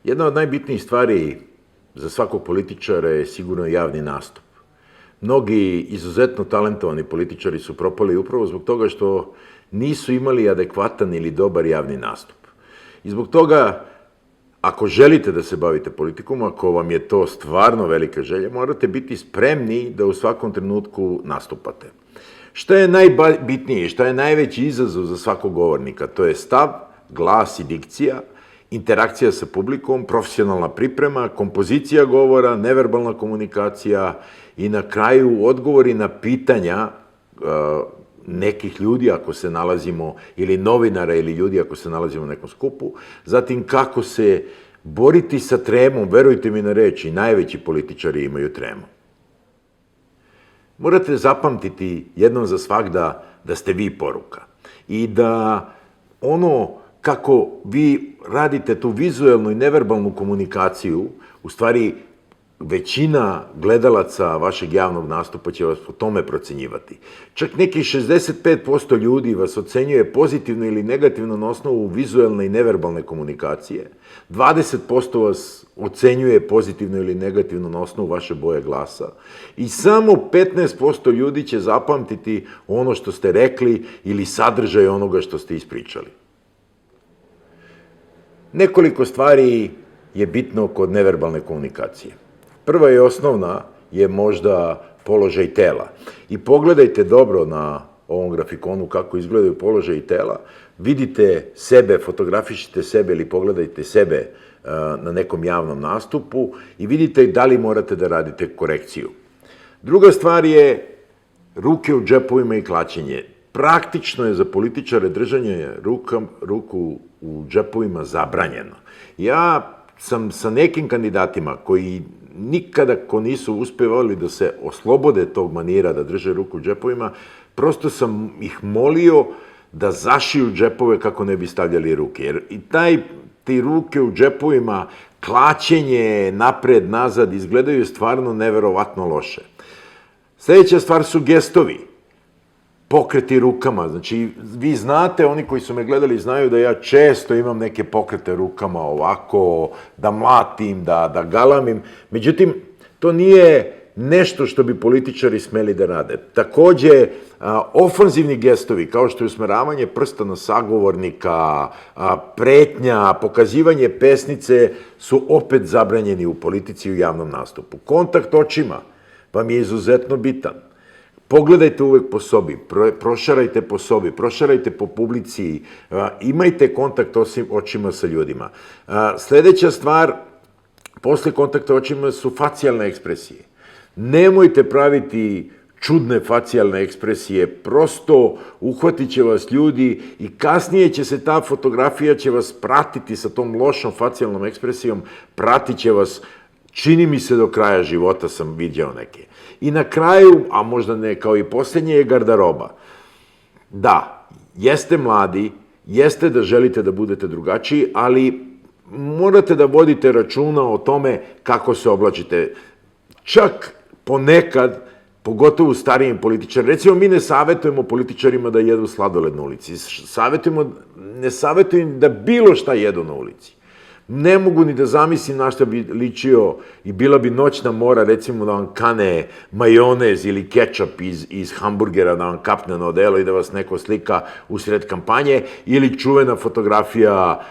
Jedna od najbitnijih stvari za svakog političara je sigurno javni nastup. Mnogi izuzetno talentovani političari su propali upravo zbog toga što nisu imali adekvatan ili dobar javni nastup. I zbog toga, ako želite da se bavite politikom, ako vam je to stvarno velika želja, morate biti spremni da u svakom trenutku nastupate. Šta je najbitnije, šta je najveći izazov za svakog govornika? To je stav, glas i dikcija, interakcija sa publikom, profesionalna priprema, kompozicija govora, neverbalna komunikacija i na kraju odgovori na pitanja nekih ljudi ako se nalazimo, ili novinara ili ljudi ako se nalazimo u nekom skupu, zatim kako se boriti sa tremom, verujte mi na reč, i najveći političari imaju tremu. Morate zapamtiti jednom za svagda da ste vi poruka i da ono kako vi radite tu vizuelnu i neverbalnu komunikaciju, u stvari većina gledalaca vašeg javnog nastupa će vas po tome procenjivati. Čak nekih 65% ljudi vas ocenjuje pozitivno ili negativno na osnovu vizuelne i neverbalne komunikacije, 20% vas ocenjuje pozitivno ili negativno na osnovu vaše boje glasa i samo 15% ljudi će zapamtiti ono što ste rekli ili sadržaj onoga što ste ispričali. Nekoliko stvari je bitno kod neverbalne komunikacije. Prva i osnovna je možda položaj tela. I pogledajte dobro na ovom grafikonu kako izgledaju položaji tela. Vidite sebe, fotografišite sebe ili pogledajte sebe na nekom javnom nastupu i vidite da li morate da radite korekciju. Druga stvar je ruke u džepovima i klačenje. Praktično je za političare držanje ruku u džepovima zabranjeno. Ja sam sa nekim kandidatima koji nikada ko nisu uspevali da se oslobode tog manira da drže ruku u džepovima, prosto sam ih molio da zašiju džepove kako ne bi stavljali ruke. Jer i te ruke u džepovima, klačenje napred, nazad, izgledaju stvarno neverovatno loše. Sljedeća stvar su gestovi. Pokreti rukama. Znači, vi znate, oni koji su me gledali znaju da ja često imam neke pokrete rukama ovako, da mlatim, da galamim. Međutim, to nije nešto što bi političari smeli da rade. Takođe, ofanzivni gestovi, kao što je usmeravanje prsta na sagovornika, pretnja, pokazivanje pesnice, su opet zabranjeni u politici i u javnom nastupu. Kontakt očima vam je izuzetno bitan. Pogledajte uvek po sobi, prošarajte po sobi, prošarajte po publici, imajte kontakt očima sa ljudima. Sljedeća stvar, posle kontakta očima su facijalne ekspresije. Nemojte praviti čudne facijalne ekspresije, prosto uhvatit će vas ljudi i kasnije će se ta fotografija će vas pratiti sa tom lošom facijalnom ekspresijom, pratit će vas, čini mi se do kraja života sam viđao neke. I na kraju, a možda ne kao i posljednje, je garderoba. Da, jeste mladi, jeste da želite da budete drugačiji, ali morate da vodite računa o tome kako se oblačite. Čak ponekad, pogotovo starijim političarima, recimo mi ne savjetujemo političarima da jedu sladoled na ulici, ne savjetujem da bilo šta jedu na ulici. Ne mogu ni da zamislim na šta bi ličio i bila bi noćna mora, recimo da vam kane majonez ili kečap iz hamburgera, da vam kapne na odelo i da vas neko slika usred kampanje, ili čuvena fotografija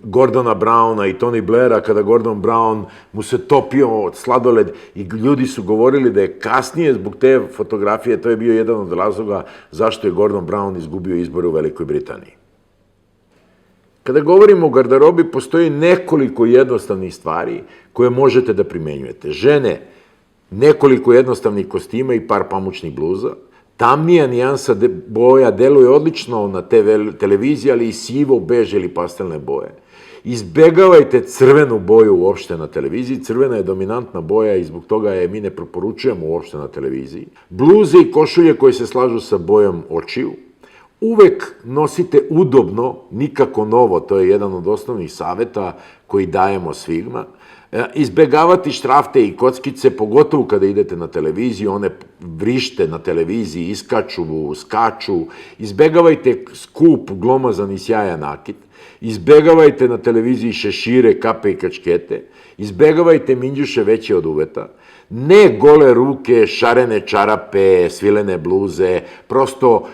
Gordona Browna i Tony Blaira, kada Gordon Brown mu se topio od sladoled i ljudi su govorili da je kasnije zbog te fotografije, to je bio jedan od razloga zašto je Gordon Brown izgubio izbore u Velikoj Britaniji. Kada govorimo o garderobi, postoji nekoliko jednostavnih stvari koje možete da primenjujete. Žene, nekoliko jednostavnih kostima i par pamučnih bluza. Tamnija nijansa boja deluje odlično na televiziji, ali i sivo, bež ili pastelne boje. Izbegavajte crvenu boju uopšte na televiziji. Crvena je dominantna boja i zbog toga je mi ne preporučujemo uopšte na televiziji. Bluze i košulje koje se slažu sa bojom očiju. Uvek nosite udobno, nikako novo, to je jedan od osnovnih saveta koji dajemo svima. Izbegavati štrafte i kockice, pogotovo kada idete na televiziju, one vrište na televiziji, iskaču, skaču. Izbegavajte skup, glomazan i sjajan nakit. Izbegavajte na televiziji šešire, kape i kačkete. Izbegavajte minđuše veće od uveta. Ne gole ruke, šarene čarape, svilene bluze, prosto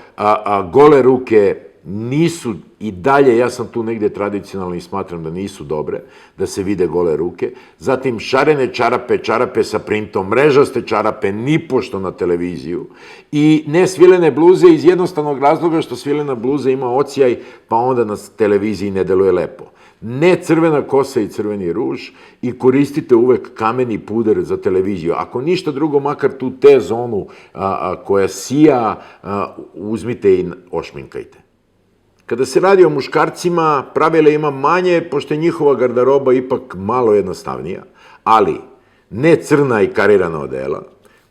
gole ruke nisu i dalje, ja sam tu negde tradicionalno i smatram da nisu dobre, da se vide gole ruke. Zatim šarene čarape, čarape sa printom, mrežaste čarape, nipošto na televiziju. I ne svilene bluze iz jednostavnog razloga što svilena bluza ima ocijaj, pa onda na televiziji ne deluje lepo. Ne crvena kosa i crveni ruž i koristite uvek kameni puder za televiziju. Ako ništa drugo, makar tu T-zonu koja sija, uzmite i ošminkajte. Kada se radi o muškarcima, pravila ima manje, pošto je njihova garderoba ipak malo jednostavnija, ali ne crna i karirana odela,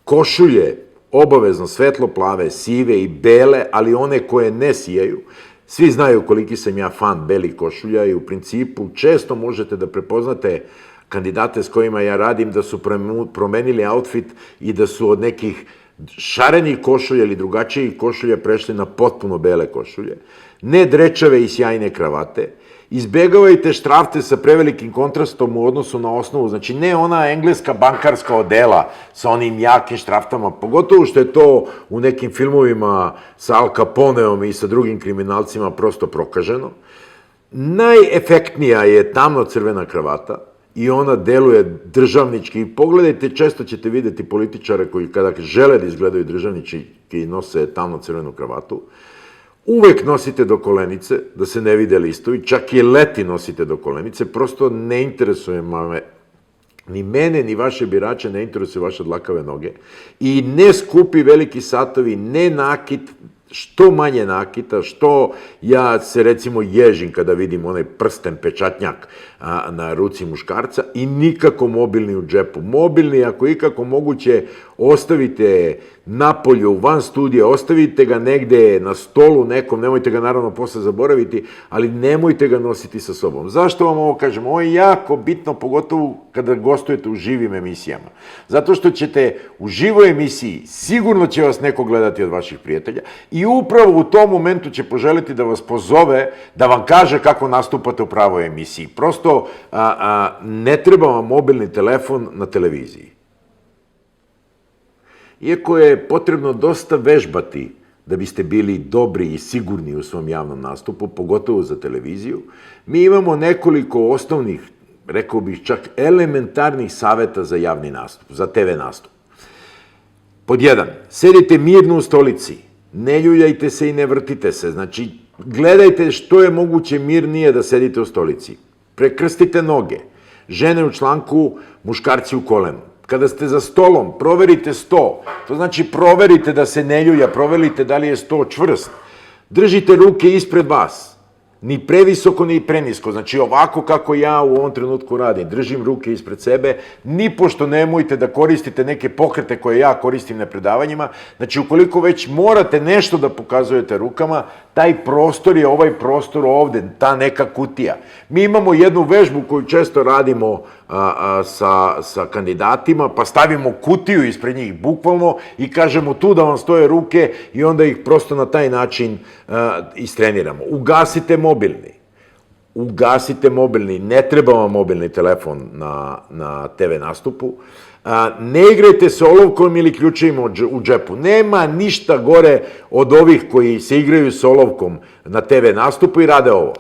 košulje obavezno svetlo plave, sive i bele, ali one koje ne sijaju. Svi znaju koliki sam ja fan belih košulja i u principu često možete da prepoznate kandidate s kojima ja radim da su promenili outfit i da su od nekih šarenih košulja ili drugačijih košulja prešli na potpuno bele košulje. Ne drečave i sjajne kravate. Izbegavajte štrafte sa prevelikim kontrastom u odnosu na osnovu. Znači, ne ona engleska bankarska odela sa onim jakim štraftama, pogotovo što je to u nekim filmovima sa Al Caponeom i sa drugim kriminalcima prosto prokaženo. Najefektnija je tamno-crvena kravata i ona deluje državnički. Pogledajte, često ćete videti političare koji kada žele da izgledaju državnički nose tamno-crvenu kravatu. Uvek nosite do kolenice, da se ne vide listovi, čak i leti nosite do kolenice, prosto ne interesuje me, ni mene, ni vaše birače, ne interesuje vaše dlakave noge. I ne skupi veliki satovi, ne nakit, što manje nakita, što ja se recimo ježim kada vidim onaj prsten pečatnjak na ruci muškarca i nikako mobilni u džepu. Mobilni, ako ikako moguće, ostavite napolju, van studija, ostavite ga negde na stolu nekom, nemojte ga naravno posle zaboraviti, ali nemojte ga nositi sa sobom. Zašto vam ovo kažem? Ovo je jako bitno, pogotovo kada gostujete u živim emisijama. Zato što ćete u živoj emisiji, sigurno će vas neko gledati od vaših prijatelja i upravo u tom momentu će poželiti da vas pozove, da vam kaže kako nastupate u pravoj emisiji. Prosto ne treba vam mobilni telefon na televiziji. Iako je potrebno dosta vežbati da biste bili dobri i sigurni u svom javnom nastupu, pogotovo za televiziju, mi imamo nekoliko osnovnih, rekao bih čak elementarnih saveta za javni nastup, za TV nastup. Pod 1. Sedite mirno u stolici, ne ljuljajte se i ne vrtite se, znači gledajte što je moguće mirnije da sedite u stolici. Prekrstite noge, žene u članku, muškarci u kolenu. Kada ste za stolom, proverite sto, to znači proverite da se ne ljulja, proverite da li je sto čvrst. Držite ruke ispred vas, ni previsoko, ni prenisko, znači ovako kako ja u ovom trenutku radim, držim ruke ispred sebe, nipošto nemojte da koristite neke pokrete koje ja koristim na predavanjima, znači ukoliko već morate nešto da pokazujete rukama, taj prostor je ovaj prostor ovde, ta neka kutija. Mi imamo jednu vežbu koju često radimo sa kandidatima, pa stavimo kutiju ispred njih, bukvalno, i kažemo tu da vam stoje ruke i onda ih prosto na taj način istreniramo. Ugasite mobilni, ne treba vam mobilni telefon na TV nastupu. Ne igrajte se olovkom ili ključevima u džepu. Nema ništa gore od ovih koji se igraju s olovkom na TV nastupu i rade ovo.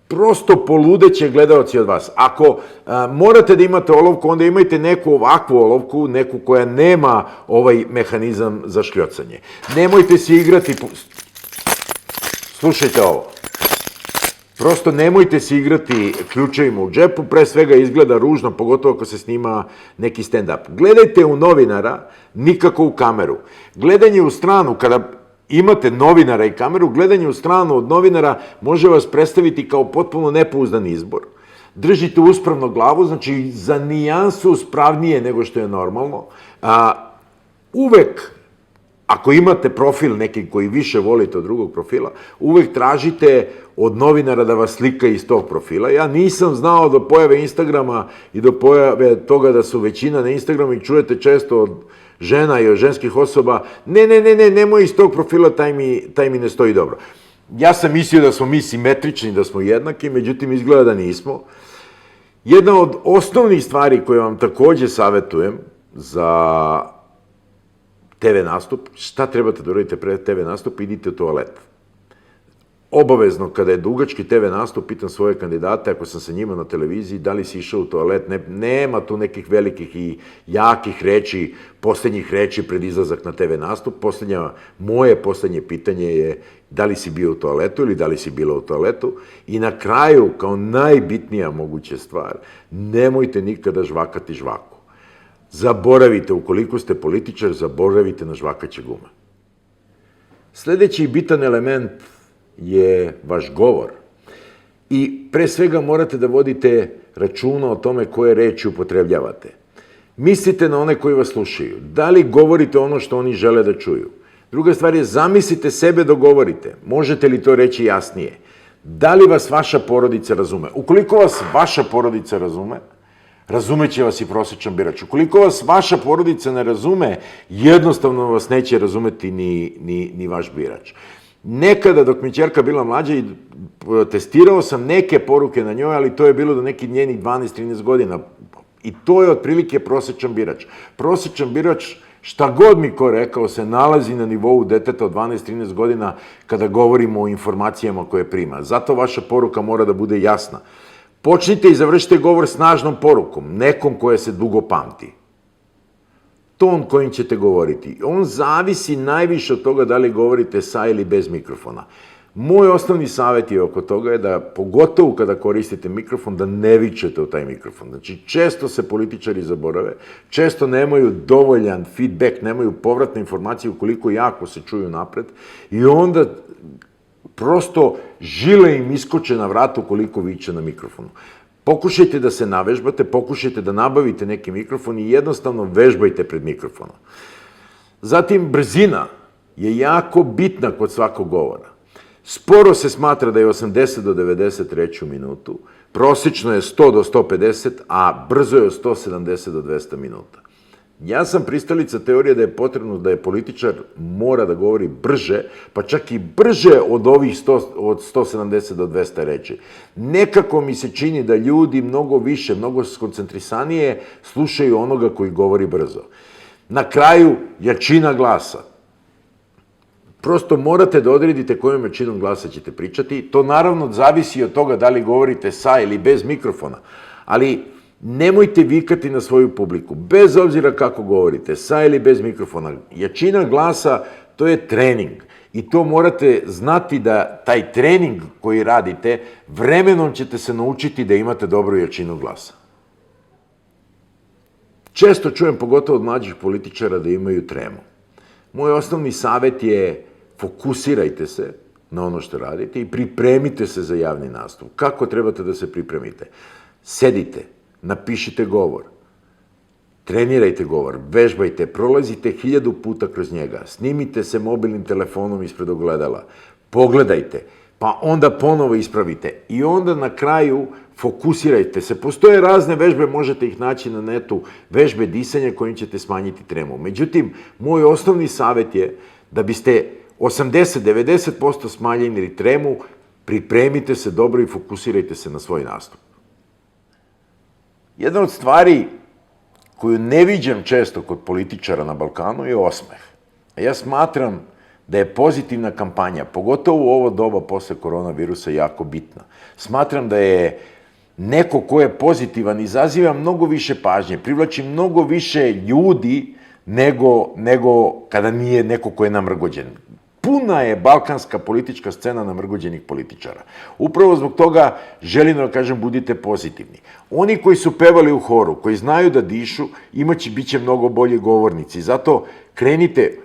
Prosto poludeće gledaoci od vas. Ako morate da imate olovku, onda imajte neku ovakvu olovku, neku koja nema ovaj mehanizam za škljocanje. Nemojte se igrati... Slušajte ovo. Prosto nemojte se igrati ključevima u džepu, pre svega izgleda ružno, pogotovo ako se snima neki stand-up. Gledajte u novinara, nikako u kameru. Gledanje u stranu, kada imate novinara i kameru, gledanje u stranu od novinara može vas predstaviti kao potpuno nepouzdan izbor. Držite uspravno glavu, znači za nijansu uspravnije nego što je normalno. Uvek ako imate profil neki koji više volite od drugog profila, uvek tražite od novinara da vas slika iz tog profila. Ja nisam znao do pojave Instagrama i do pojave toga da su većina na Instagramu i čujete često od žena i od ženskih osoba, nemoj iz tog profila, taj mi ne stoji dobro. Ja sam mislio da smo mi simetrični, da smo jednaki, međutim izgleda da nismo. Jedna od osnovnih stvari koje vam takođe savetujem za TV nastup, šta trebate da uradite pre TV nastup, idite u toalet. Obavezno, kada je dugački TV nastup, pitam svoje kandidate, ako sam sa njima na televiziji, da li si išao u toalet, nema tu nekih velikih i jakih reči, poslednjih reči pred izlazak na TV nastup. Moje poslednje pitanje je da li si bio u toaletu ili da li si bila u toaletu. I na kraju, kao najbitnija moguća stvar, nemojte nikada žvakati žvaku. Zaboravite, ukoliko ste političar, zaboravite na žvakaće gume. Sledeći bitan element je vaš govor. I pre svega morate da vodite računa o tome koje reči upotrebljavate. Mislite na one koji vas slušaju. Da li govorite ono što oni žele da čuju? Druga stvar je, zamislite sebe dok govorite. Možete li to reći jasnije? Da li vas vaša porodica razume? Ukoliko vas vaša porodica razume, razumeće vas i prosječan birač. Ukoliko vas vaša porodica ne razume, jednostavno vas neće razumeti ni vaš birač. Nekada, dok mi ćerka bila mlađa, testirao sam neke poruke na njoj, ali to je bilo do nekih njenih 12-13 godina. I to je otprilike prosječan birač. Prosječan birač, šta god mi ko rekao, se nalazi na nivou deteta od 12-13 godina kada govorimo o informacijama koje prima. Zato vaša poruka mora da bude jasna. Počnite i završite govor snažnom porukom, nekom koja se dugo pamti. Ton kojim ćete govoriti. On zavisi najviše od toga da li govorite sa ili bez mikrofona. Moj osnovni savjet je oko toga je da, pogotovo kada koristite mikrofon, da ne vičete u taj mikrofon. Znači, često se političari zaborave, često nemaju dovoljan feedback, nemaju povratne informacije ukoliko jako se čuju napred i onda prosto žile im iskoče na vratu koliko viče na mikrofonu. Pokušajte da se navežbate, pokušajte da nabavite neki mikrofon i jednostavno vežbajte pred mikrofonom. Zatim, brzina je jako bitna kod svakog govora. Sporo se smatra da je 80 do 90 reči u minutu, prosječno je 100 do 150, a brzo je od 170 do 200 minuta. Ja sam pristalica teorije da je potrebno da je političar mora da govori brže, pa čak i brže od ovih od 170 do 200 reči. Nekako mi se čini da ljudi mnogo više, mnogo skoncentrisanije slušaju onoga koji govori brzo. Na kraju, jačina glasa. Prosto morate da odredite kojom jačinom glasa ćete pričati. To naravno zavisi od toga da li govorite sa ili bez mikrofona, ali nemojte vikati na svoju publiku, bez obzira kako govorite, sa ili bez mikrofona. Jačina glasa, to je trening. I to morate znati da taj trening koji radite, vremenom ćete se naučiti da imate dobru jačinu glasa. Često čujem, pogotovo od mlađih političara, da imaju tremu. Moj osnovni savjet je fokusirajte se na ono što radite i pripremite se za javni nastup. Kako trebate da se pripremite? Sedite, napišite govor, trenirajte govor, vežbajte, prolazite 1000 puta kroz njega, snimite se mobilnim telefonom ispred ogledala, pogledajte, pa onda ponovo ispravite i onda na kraju fokusirajte se. Postoje razne vežbe, možete ih naći na netu, vežbe disanja kojim ćete smanjiti tremu. Međutim, moj osnovni savjet je da biste 80-90% smanjili tremu, pripremite se dobro i fokusirajte se na svoj nastup. Jedna od stvari koju ne viđam često kod političara na Balkanu je osmeh. Ja smatram da je pozitivna kampanja, pogotovo u ovo doba posle koronavirusa, jako bitna. Smatram da je neko ko je pozitivan izaziva mnogo više pažnje, privlači mnogo više ljudi nego kada nije neko ko je namrgođen. Puna je balkanska politička scena namrgođenih političara. Upravo zbog toga želim da kažem budite pozitivni. Oni koji su pevali u horu, koji znaju da dišu, bit će mnogo bolji govornici. Zato krenite,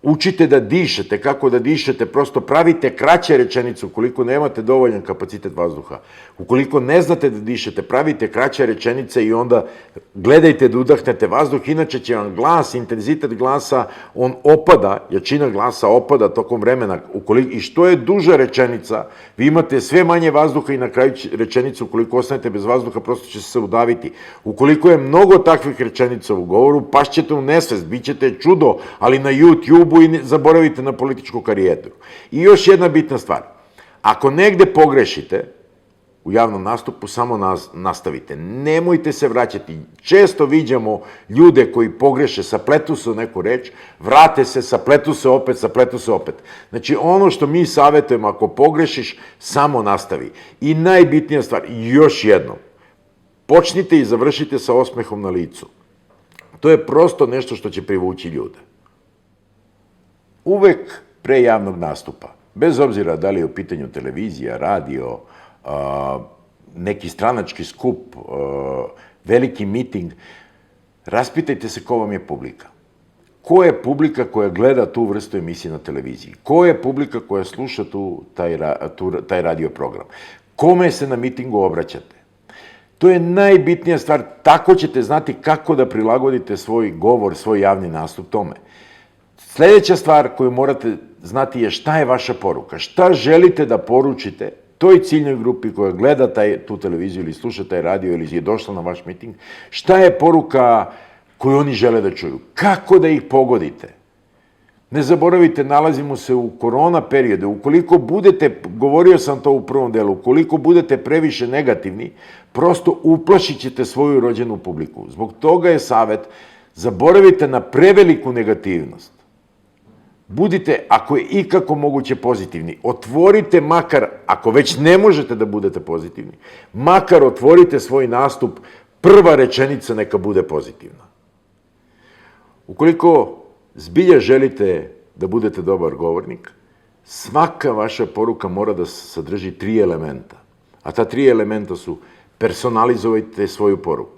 učite da dišete, kako da dišete, prosto pravite kraće rečenice ukoliko nemate dovoljan kapacitet vazduha. Ukoliko ne znate da dišete, pravite kraće rečenice i onda gledajte da udahnete vazduh, inače će vam glas, intenzitet glasa, on opada, jačina glasa opada tokom vremena. I što je duža rečenica, vi imate sve manje vazduha i na kraju rečenicu, ukoliko ostanete bez vazduha, prosto će se udaviti. Ukoliko je mnogo takvih rečenica u govoru, pašćete u nesvest, bit ćete čudo, ali na YouTube-u i zaboravite na političku karijeru. I još jedna bitna stvar. Ako negde pogrešite u javnom nastupu, samo nastavite. Nemojte se vraćati. Često viđamo ljude koji pogreše, sapletu se u neku reč, vrate se, sapletu se opet. Znači, ono što mi savjetujemo, ako pogrešiš, samo nastavi. I najbitnija stvar, još jednom, počnite i završite sa osmehom na licu. To je prosto nešto što će privući ljude. Uvek pre javnog nastupa, bez obzira da li je u pitanju televizija, radio, neki stranački skup, veliki miting, raspitajte se ko vam je publika. Ko je publika koja gleda tu vrstu emisije na televiziji? Ko je publika koja sluša taj radio program? Kome se na mitingu obraćate? To je najbitnija stvar, tako ćete znati kako da prilagodite svoj govor, svoj javni nastup tome. Sljedeća stvar koju morate znati je šta je vaša poruka, šta želite da poručite toj ciljnoj grupi koja gleda tu televiziju ili sluša taj radio ili je došla na vaš miting, šta je poruka koju oni žele da čuju, kako da ih pogodite. Ne zaboravite, nalazimo se u korona periodu, ukoliko budete, govorio sam to u prvom delu, ukoliko budete previše negativni, prosto uplašit ćete svoju rođenu publiku. Zbog toga je savjet, zaboravite na preveliku negativnost. Budite, ako je ikako moguće, pozitivni. Otvorite makar, ako već ne možete da budete pozitivni, makar otvorite svoj nastup, prva rečenica neka bude pozitivna. Ukoliko zbilja želite da budete dobar govornik, svaka vaša poruka mora da sadrži 3 elementa. A ta 3 elementa su: personalizujte svoju poruku.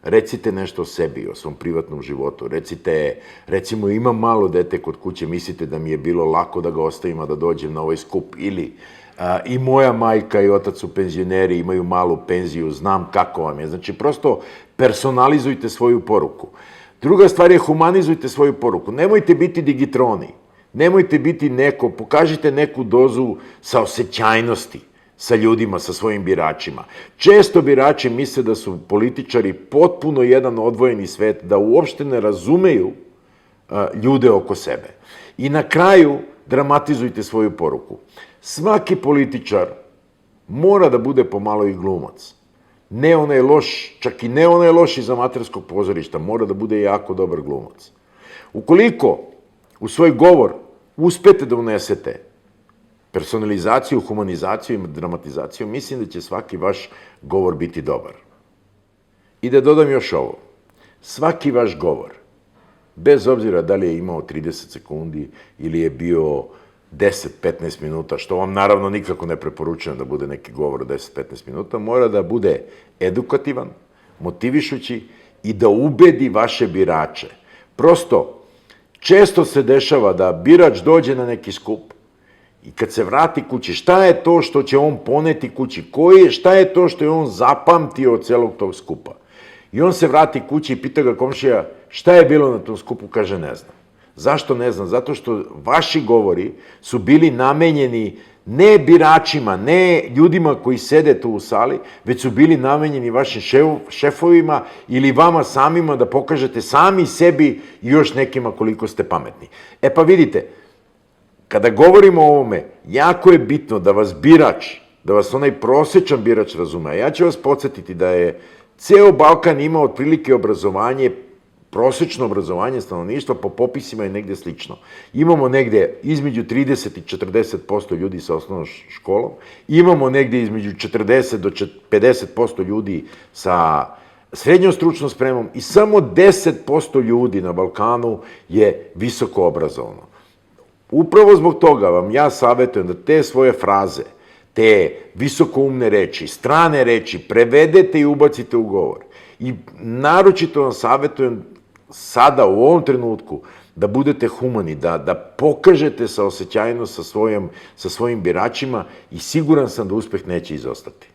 Recite nešto o sebi, o svom privatnom životu. Recite, recimo, imam malo dete kod kuće, mislite da mi je bilo lako da ga ostavim, a da dođem na ovaj skup. Ili i moja majka i otac su penzioneri, imaju malu penziju, znam kako vam je. Znači, prosto personalizujte svoju poruku. Druga stvar je, humanizujte svoju poruku. Nemojte biti digitroni. Nemojte biti neko, pokažite neku dozu saosećajnosti sa ljudima, sa svojim biračima. Često birači misle da su političari potpuno jedan odvojeni svet, da uopšte ne razumeju ljude oko sebe. I na kraju dramatizujte svoju poruku. Svaki političar mora da bude pomalo i glumac. Ne onaj loš, čak i ne onaj loš iz amaterskog pozorišta, mora da bude jako dobar glumac. Ukoliko u svoj govor uspete da unesete personalizaciju, humanizaciju i dramatizaciju, mislim da će svaki vaš govor biti dobar. I da dodam još ovo. Svaki vaš govor, bez obzira da li je imao 30 sekundi ili je bio 10-15 minuta, što vam naravno nikako ne preporučujem da bude neki govor od 10-15 minuta, mora da bude edukativan, motivišući i da ubedi vaše birače. Prosto, često se dešava da birač dođe na neki skup i kad se vrati kući, šta je to što će on poneti kući? Šta je to što je on zapamtio od celog tog skupa? I on se vrati kući i pita ga komšija šta je bilo na tom skupu, kaže ne znam. Zašto ne znam? Zato što vaši govori su bili namenjeni ne biračima, ne ljudima koji sede tu u sali, već su bili namenjeni vašim šefovima ili vama samima da pokažete sami sebi i još nekima koliko ste pametni. E pa vidite, kada govorimo o ovome, jako je bitno da vas birač, da vas onaj prosečan birač razume. A ja ću vas podsjetiti da je ceo Balkan imao otprilike obrazovanje, prosečno obrazovanje stanovništva po popisima je negde slično. Imamo negde između 30 i 40% ljudi sa osnovnom školom, imamo negde između 40 do 50% ljudi sa srednjom stručnom spremom i samo 10% ljudi na Balkanu je visoko obrazovano. Upravo zbog toga vam ja savjetujem da te svoje fraze, te visokoumne reči, strane reči, prevedete i ubacite u govor. I naročito vam savjetujem sada, u ovom trenutku, da budete humani, da pokažete saosećajnost sa svojim biračima i siguran sam da uspeh neće izostati.